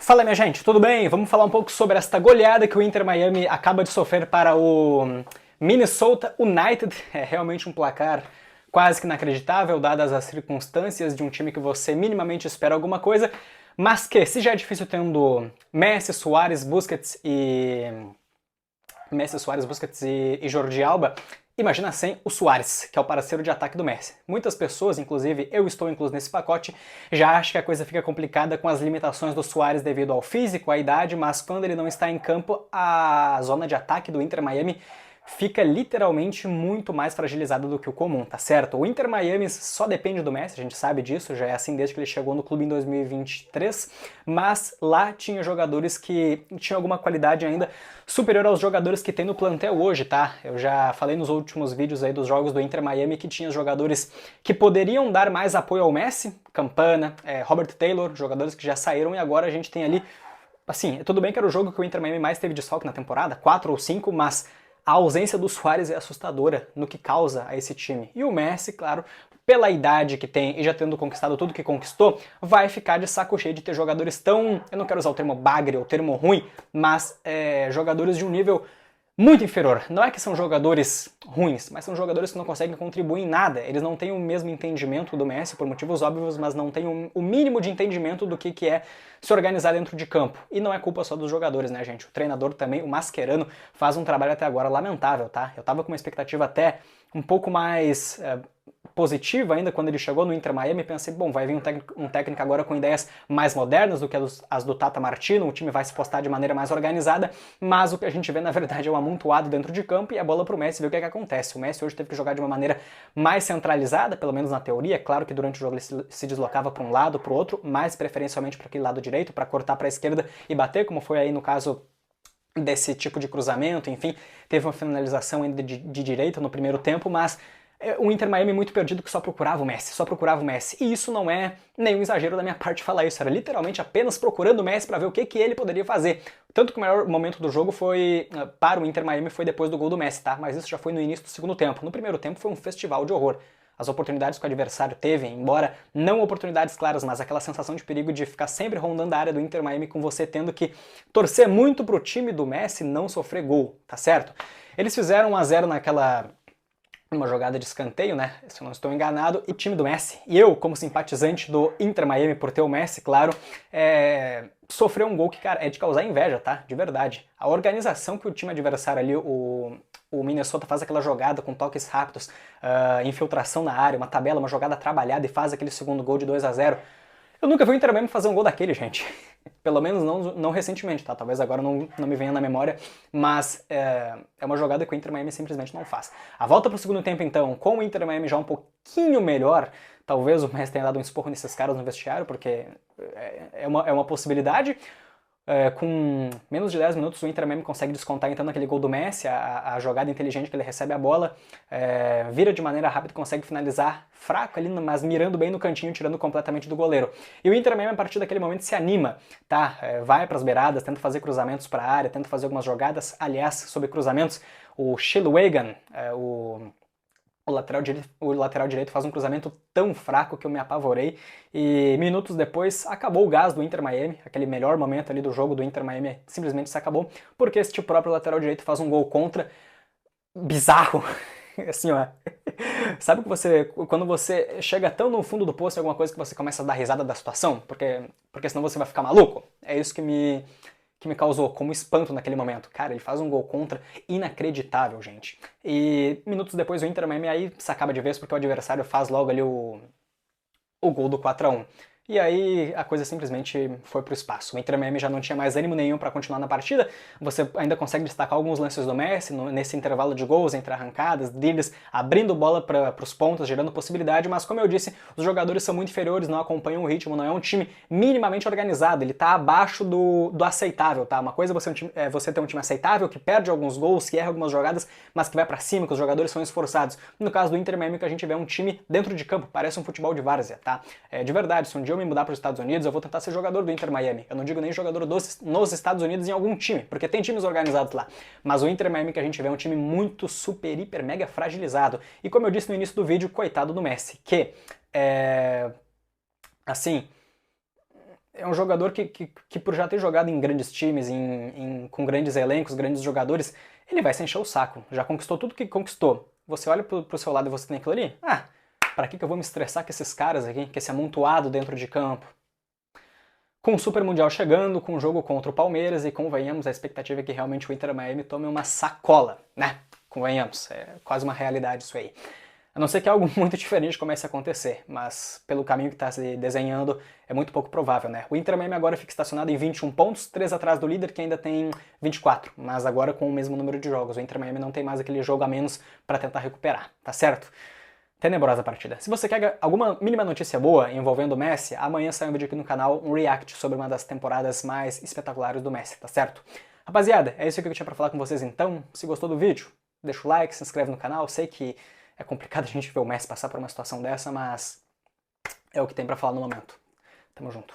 Fala, minha gente, tudo bem? Vamos falar um pouco sobre esta goleada que o Inter Miami acaba de sofrer para o Minnesota United. É realmente um placar quase que inacreditável, dadas as circunstâncias de um time que você minimamente espera alguma coisa, mas que, se já é difícil tendo Messi, Suárez, Busquets e Jordi Alba, imagina sem o Suárez, que é o parceiro de ataque do Messi. Muitas pessoas, inclusive eu estou incluso nesse pacote, já acham que a coisa fica complicada com as limitações do Suárez devido ao físico, à idade, mas quando ele não está em campo, a zona de ataque do Inter Miami fica literalmente muito mais fragilizada do que o comum, tá certo? O Inter Miami só depende do Messi, a gente sabe disso, já é assim desde que ele chegou no clube em 2023, mas lá tinha jogadores que tinham alguma qualidade ainda superior aos jogadores que tem no plantel hoje, tá? Eu já falei nos últimos vídeos aí dos jogos do Inter Miami que tinha jogadores que poderiam dar mais apoio ao Messi, Campana, Robert Taylor, jogadores que já saíram e agora a gente tem ali, assim, tudo bem que era o jogo que o Inter Miami mais teve desfalque na temporada, 4 ou 5, mas a ausência do Suárez é assustadora no que causa a esse time. E o Messi, claro, pela idade que tem e já tendo conquistado tudo que conquistou, vai ficar de saco cheio de ter jogadores tão, eu não quero usar o termo bagre ou termo ruim, mas jogadores de um nível muito inferior. Não é que são jogadores ruins, mas são jogadores que não conseguem contribuir em nada. Eles não têm o mesmo entendimento do Messi, por motivos óbvios, mas não têm o mínimo de entendimento do que é se organizar dentro de campo. E não é culpa só dos jogadores, né, gente? O treinador também, o Mascherano, faz um trabalho até agora lamentável, tá? Eu tava com uma expectativa até um pouco mais positiva ainda quando ele chegou no Inter Miami, pensei, bom, vai vir um técnico agora com ideias mais modernas do que as do Tata Martino, o time vai se postar de maneira mais organizada, mas o que a gente vê na verdade é um amontoado dentro de campo e a bola pro Messi ver o que acontece. O Messi hoje teve que jogar de uma maneira mais centralizada, pelo menos na teoria, claro que durante o jogo ele se deslocava para um lado, para o outro, mais preferencialmente para aquele lado direito, para cortar para a esquerda e bater, como foi aí no caso desse tipo de cruzamento, enfim, teve uma finalização ainda de direita no primeiro tempo, mas o Inter Miami muito perdido que só procurava o Messi, só procurava o Messi. E isso não é nenhum exagero da minha parte falar isso, era literalmente apenas procurando o Messi para ver o que ele poderia fazer. Tanto que o melhor momento do jogo foi, para o Inter Miami, foi depois do gol do Messi, tá? Mas isso já foi no início do segundo tempo. No primeiro tempo foi um festival de horror. As oportunidades que o adversário teve, embora não oportunidades claras, mas aquela sensação de perigo de ficar sempre rondando a área do Inter Miami com você tendo que torcer muito pro time do Messi não sofrer gol, tá certo? Eles fizeram 1 a 0 naquela uma jogada de escanteio, né? Se eu não estou enganado, e o time do Messi. E eu, como simpatizante do Inter Miami por ter o Messi, claro, sofreu um gol que, cara, é de causar inveja, tá? De verdade. A organização que o time adversário ali, o Minnesota faz aquela jogada com toques rápidos, infiltração na área, uma tabela, uma jogada trabalhada e faz aquele segundo gol de 2 a 0. Eu nunca vi o Inter Miami fazer um gol daquele, gente. Pelo menos não recentemente, tá? Talvez agora não me venha na memória, mas é uma jogada que o Inter Miami simplesmente não faz. A volta pro segundo tempo, então, com o Inter Miami já um pouquinho melhor, talvez o Messi tenha dado um esporro nesses caras no vestiário, porque é uma possibilidade. Com menos de 10 minutos o Inter Miami consegue descontar então naquele gol do Messi, a jogada inteligente que ele recebe a bola, vira de maneira rápida, consegue finalizar fraco ali, mas mirando bem no cantinho, tirando completamente do goleiro. E o Inter Miami a partir daquele momento se anima, tá? Vai para as beiradas, tenta fazer cruzamentos para a área, tenta fazer algumas jogadas, aliás, sobre cruzamentos, o Chilwell, o lateral direito faz um cruzamento tão fraco que eu me apavorei e minutos depois acabou o gás do Inter Miami, aquele melhor momento ali do jogo do Inter Miami simplesmente se acabou, porque este próprio lateral direito faz um gol contra bizarro, assim ó, sabe que quando você chega tão no fundo do poço em alguma coisa que você começa a dar risada da situação, porque senão você vai ficar maluco? É isso que me causou como espanto naquele momento. Cara, ele faz um gol contra inacreditável, gente. E minutos depois o Inter Miami aí se acaba de vez porque o adversário faz logo ali o gol do 4 a 1. E aí a coisa simplesmente foi pro espaço. O Inter Miami já não tinha mais ânimo nenhum para continuar na partida. Você ainda consegue destacar alguns lances do Messi nesse intervalo de gols, entre arrancadas, dribles, abrindo bola para os pontos, gerando possibilidade, mas como eu disse, os jogadores são muito inferiores, não acompanham o ritmo, não é um time minimamente organizado, ele tá abaixo do aceitável, tá? Uma coisa é você ter um time aceitável, que perde alguns gols, que erra algumas jogadas, mas que vai para cima, que os jogadores são esforçados. No caso do Inter Miami, que a gente vê um time dentro de campo, parece um futebol de várzea, tá? De verdade, se um dia eu me mudar para os Estados Unidos, eu vou tentar ser jogador do Inter Miami. Eu não digo nem jogador nos Estados Unidos em algum time, porque tem times organizados lá. Mas o Inter Miami que a gente vê é um time muito super, hiper, mega fragilizado. E como eu disse no início do vídeo, coitado do Messi, que assim, é um jogador que por já ter jogado em grandes times, com grandes elencos, grandes jogadores, ele vai se encher o saco. Já conquistou tudo que conquistou. Você olha pro seu lado e você tem aquilo ali? Ah, pra que eu vou me estressar com esses caras aqui, com esse amontoado dentro de campo? Com o Super Mundial chegando, com o jogo contra o Palmeiras, e convenhamos, a expectativa é que realmente o Inter Miami tome uma sacola, né? Convenhamos, é quase uma realidade isso aí. A não ser que algo muito diferente comece a acontecer, mas pelo caminho que está se desenhando, é muito pouco provável, né? O Inter Miami agora fica estacionado em 21 pontos, 3 atrás do líder que ainda tem 24, mas agora com o mesmo número de jogos. O Inter Miami não tem mais aquele jogo a menos para tentar recuperar, tá certo? Tenebrosa partida. Se você quer alguma mínima notícia boa envolvendo o Messi, amanhã sai um vídeo aqui no canal, um react sobre uma das temporadas mais espetaculares do Messi, tá certo? Rapaziada, é isso que eu tinha pra falar com vocês então. Se gostou do vídeo, deixa o like, se inscreve no canal. Sei que é complicado a gente ver o Messi passar por uma situação dessa, mas é o que tem pra falar no momento. Tamo junto.